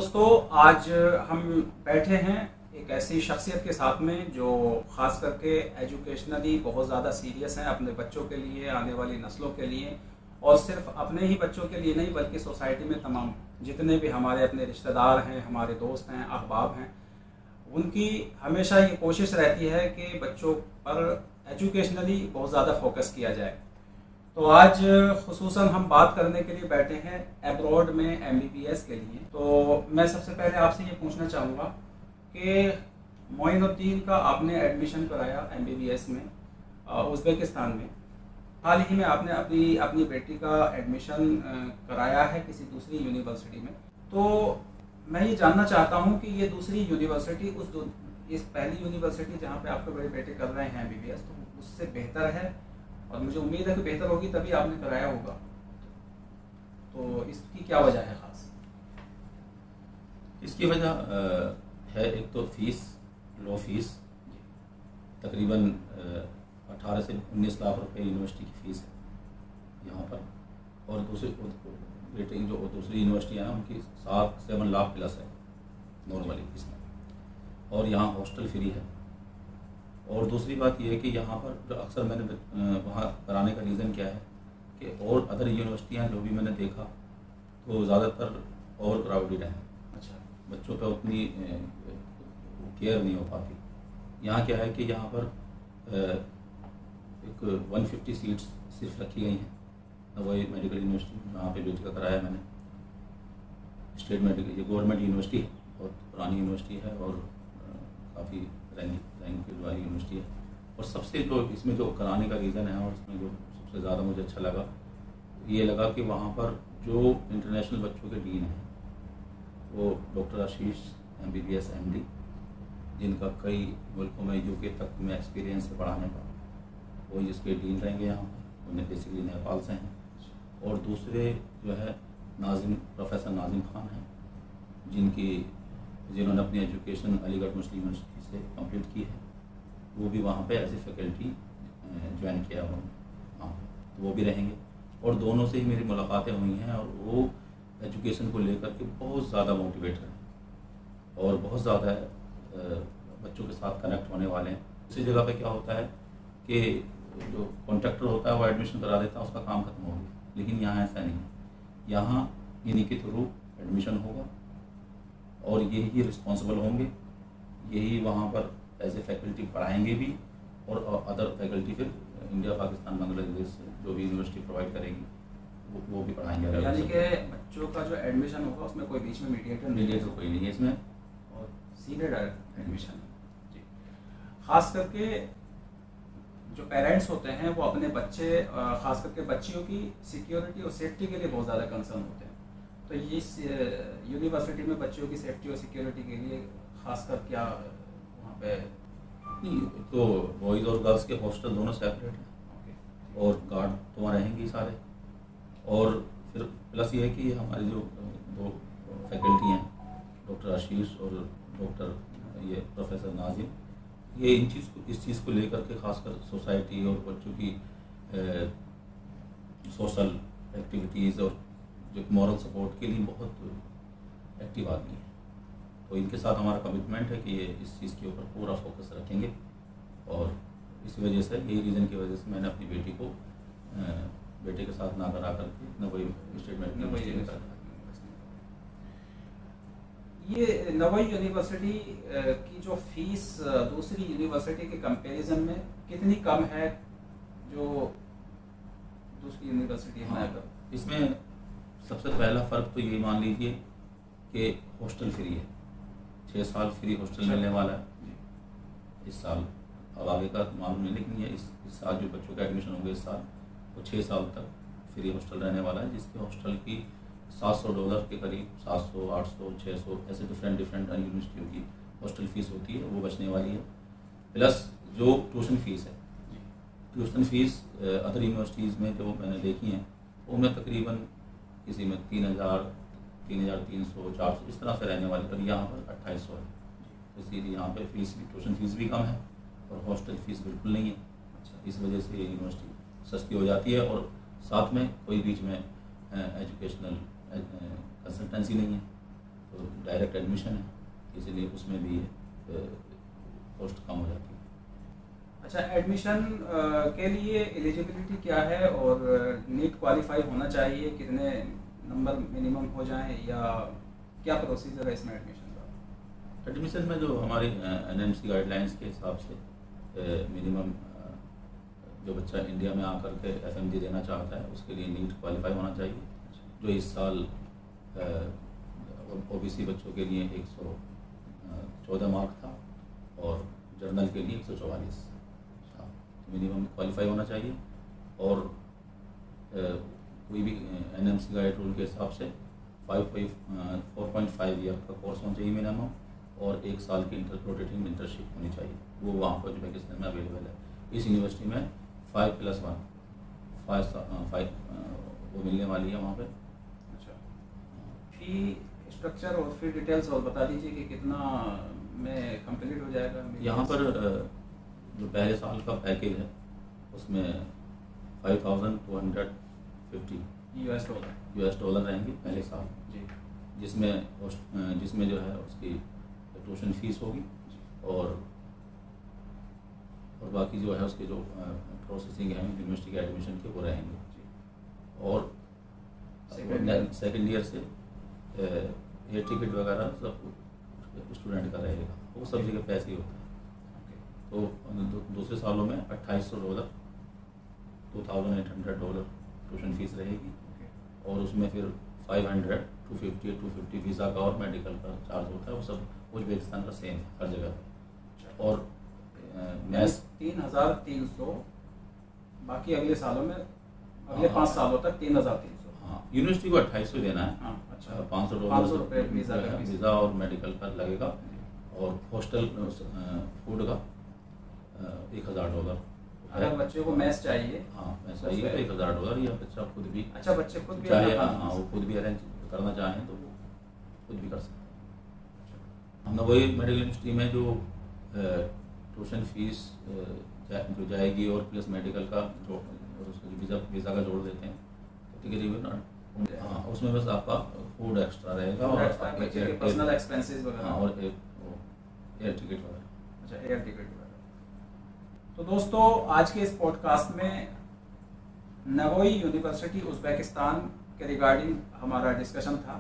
दोस्तों, आज हम बैठे हैं एक ऐसी शख्सियत के साथ में जो ख़ास करके एजुकेशनली बहुत ज़्यादा सीरियस हैं अपने बच्चों के लिए, आने वाली नस्लों के लिए, और सिर्फ अपने ही बच्चों के लिए नहीं बल्कि सोसाइटी में तमाम जितने भी हमारे अपने रिश्तेदार हैं, हमारे दोस्त हैं, अहबाब हैं, उनकी हमेशा ये कोशिश रहती है कि बच्चों पर एजुकेशनली बहुत ज़्यादा फोकस किया जाए। तो आज खुसूसन हम बात करने के लिए बैठे हैं एब्रॉड में MBBS के लिए। तो मैं सबसे पहले आपसे ये पूछना चाहूँगा कि मोइनुद्दीन का आपने एडमिशन कराया MBBS में उज़्बेकिस्तान में। हाल ही में आपने अपनी बेटी का एडमिशन कराया है किसी दूसरी यूनिवर्सिटी में। तो मैं ये जानना चाहता हूँ कि ये दूसरी यूनिवर्सिटी इस पहली यूनिवर्सिटी जहाँ पे आपके बड़े बेटे कर रहे हैं MBBS, तो उससे बेहतर है, और मुझे उम्मीद है कि बेहतर होगी तभी आपने कराया होगा। तो इसकी क्या वजह है खास? इसकी वजह है एक तो फीस, लो फीस, तकरीबन 18 से 19 लाख रुपए यूनिवर्सिटी की फ़ीस है यहाँ पर। और दूसरी बेटे जो दूसरी यूनिवर्सिटी है उनकी 7 लाख प्लस है नॉर्मली इसमें, और यहाँ हॉस्टल फ्री है। और दूसरी बात यह है कि यहाँ पर जो अक्सर मैंने वहाँ कराने का रीज़न क्या है कि और अदर यूनिवर्सिटियाँ जो भी मैंने देखा तो ज़्यादातर ओवर क्राउडेड हैं। अच्छा, बच्चों पे उतनी केयर नहीं हो पाती। यहाँ क्या है कि यहाँ पर एक 150 सीट्स सिर्फ रखी गई हैं नवोई मेडिकल यूनिवर्सिटी, जहाँ पे बेटी का कराया मैंने। स्टेट मेडिकल, ये गवर्नमेंट यूनिवर्सिटी है, बहुत पुरानी यूनिवर्सिटी है और काफ़ी रैंक वाली यूनिवर्सिटी है। और सबसे जो इसमें जो कराने का रीज़न है और इसमें जो सबसे ज़्यादा मुझे अच्छा लगा, ये लगा कि वहाँ पर जो इंटरनेशनल बच्चों के डीन हैं वो डॉक्टर आशीष MBBS MD, जिनका कई मुल्कों में UK तक में एक्सपीरियंस है पढ़ाने का, वो इसके डीन रहेंगे यहाँ पर। उन्हें बेसिकली नेपाल से हैं। और दूसरे जो है प्रोफेसर नाजिम खान हैं, जिन्होंने अपनी एजुकेशन अलीगढ़ मुस्लिम यूनिवर्सिटी से कंप्लीट की है। वो भी वहाँ पे एज ए फैकल्टी ज्वाइन किया उन्होंने वहाँ पर, तो वो भी रहेंगे। और दोनों से ही मेरी मुलाकातें हुई हैं और वो एजुकेशन को लेकर के बहुत ज़्यादा मोटिवेटेड हैं और बहुत ज़्यादा बच्चों के साथ कनेक्ट होने वाले हैं। उसी जगह पे क्या होता है कि जो कॉन्ट्रैक्टर होता है वो एडमिशन करा देता है, उसका काम खत्म हो गया। लेकिन यहाँ ऐसा नहीं है। यहाँ इन्हीं के थ्रू एडमिशन होगा और यही रिस्पॉन्सिबल होंगे, यही वहाँ पर एज ए फैकल्टी पढ़ाएंगे भी, और अदर फैकल्टी फिर इंडिया, पाकिस्तान, बांग्लादेश जो भी यूनिवर्सिटी प्रोवाइड करेगी वो भी पढ़ाएंगे। यानी कि बच्चों का जो एडमिशन होगा उसमें कोई बीच में मीडिएटर कोई नहीं है इसमें, और सीधे डायरेक्ट एडमिशन जी। खास करके जो पेरेंट्स होते हैं वो अपने बच्चे, खास करके बच्चियों की सिक्योरिटी और सेफ्टी के लिए बहुत ज़्यादा कंसर्न होते हैं। तो इस यूनिवर्सिटी में बच्चों की सेफ्टी और सिक्योरिटी के लिए खासकर क्या वहाँ पे? नहीं, तो बॉयज़ और गर्ल्स के हॉस्टल दोनों सेपरेट हैं और गार्ड तो वहाँ रहेंगे सारे। और फिर प्लस ये है कि हमारे जो दो फैकल्टी हैं, डॉक्टर आशीष और डॉक्टर ये प्रोफेसर नाजिम, ये इस चीज़ को लेकर के खासकर सोसाइटी और बच्चों की सोशल एक्टिविटीज़ और जो मॉरल सपोर्ट के लिए बहुत एक्टिव आदमी है। तो इनके साथ हमारा कमिटमेंट है कि ये इस चीज़ के ऊपर पूरा फोकस रखेंगे। और इस वजह से, यही रीज़न की वजह से मैंने अपनी बेटे के साथ ना करा करके नवोई स्टेट मेडिकल में करा। ये नवोई यूनिवर्सिटी की जो फीस दूसरी यूनिवर्सिटी के कंपैरिजन में कितनी कम है जो दूसरी यूनिवर्सिटी है? हाँ, इसमें सबसे पहला फ़र्क तो यही मान लीजिए कि हॉस्टल फ्री है। 6 साल फ्री हॉस्टल मिलने वाला है इस साल। अब आगे का मालूम नहीं, लेकिन ये इस साल जो बच्चों का एडमिशन होगा इस साल, वो 6 साल तक फ्री हॉस्टल रहने वाला है, जिसके हॉस्टल की $700 के करीब, 700, 800, 600 ऐसे डिफरेंट यूनिवर्सिटियों की हॉस्टल फ़ीस होती है, वो बचने वाली है। प्लस जो ट्यूशन फ़ीस है, ट्यूशन फ़ीस अदर यूनिवर्सिटीज़ में जो मैंने देखी हैं उनमें तकरीबन किसी में 3000, 3300, 400 इस तरह से रहने वाली, पर यहाँ पर 2800 है। इसीलिए यहाँ पे ट्यूशन फ़ीस भी कम है और हॉस्टल फ़ीस बिल्कुल नहीं है। अच्छा, इस वजह से ये यूनिवर्सिटी सस्ती हो जाती है और साथ में कोई बीच में एजुकेशनल कंसल्टेंसी नहीं है। तो डायरेक्ट एडमिशन है, इसीलिए उसमें भी कॉस्ट कम हो जाती है। अच्छा, एडमिशन के लिए एलिजिबिलिटी क्या है और नीट क्वालिफाई होना चाहिए, कितने नंबर मिनिमम हो जाएं, या क्या प्रोसीजर है इसमें एडमिशन का? एडमिशन में जो हमारी एनएमसी गाइडलाइंस के हिसाब से मिनिमम जो बच्चा इंडिया में आकर के एफएमजी देना चाहता है उसके लिए नीट क्वालिफाई होना चाहिए, जो इस साल ओबीसी बच्चों के लिए 114 मार्क था और जर्नल के लिए 144 था। मिनिमम क्वालिफाई होना चाहिए और कोई भी एनएमसी गाइड रूल के हिसाब से 4.5 ईयर का कोर्स होना चाहिए मिनिमम, और 1 साल की रोटेटिंग इंटर्नशिप होनी चाहिए, वो वहाँ पर उज्बेकिस्तान में अवेलेबल है। इस यूनिवर्सिटी में 5+1 वो मिलने वाली है वहाँ पे। अच्छा, फी स्ट्रक्चर और फी डिटेल्स और बता दीजिए कि कितना में कंप्लीट हो जाएगा। यहाँ पर जो पहले साल का पैकेज है उसमें 5,250 US डॉलर रहेंगे पहले साल जी, जिसमें जो है उसकी ट्यूशन फीस होगी और बाकी जो है उसके जो प्रोसेसिंग है यूनिवर्सिटी के एडमिशन के वो रहेंगे। और सेकेंड ईयर से एयर टिकट वगैरह सब स्टूडेंट का रहेगा, वो सब जगह पैसे ही होता है। तो दूसरे सालों में $2,800 $2,800 ट्यूशन फीस रहेगी और उसमें फिर 500 250 वीज़ा का और मेडिकल का चार्ज होता है, वो सब उज्बेकिस्तान का सेम है हर जगह। और मैथ्स 3,300, बाकी अगले सालों में अगले 5 सालों तक 3,300। हाँ, यूनिवर्सिटी को 2,800 देना है। हाँ, अच्छा, $500 वीज़ा और मेडिकल का लगेगा, और हॉस्टल फूड का $1,000। अगर बच्चे को मैथ्स चाहिए, हाँ मैथ्स चाहिए तो $1,000, या बच्चा खुद भी, अच्छा बच्चे खुद भी चाहे हाँ वो खुद भी अरेंज करना चाहें तो वो खुद भी कर सकते हैं। हमने वही मेडिकल यूनिवर्सिटी में जो ट्यूशन फीस जो जाएगी और प्लस मेडिकल का जो और उसका जो वीज़ा का जोड़ देते हैं तो तकरीबन हाँ उसमें बस आपका फूड एक्स्ट्रा रहेगा और पर्सनल एक्सपेंसेस वगैरह और एयर टिकट वगैरह। अच्छा, एयर टिकट वगैरह। तो दोस्तों, आज के इस पॉडकास्ट में नवोई यूनिवर्सिटी उज़्बेकिस्तान के रिगार्डिंग हमारा डिस्कशन था।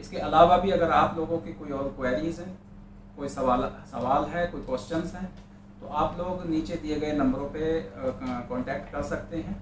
इसके अलावा भी अगर आप लोगों की कोई और क्वेरीज हैं, कोई सवाल है, कोई क्वेश्चंस हैं, तो आप लोग नीचे दिए गए नंबरों पे कांटेक्ट कर सकते हैं।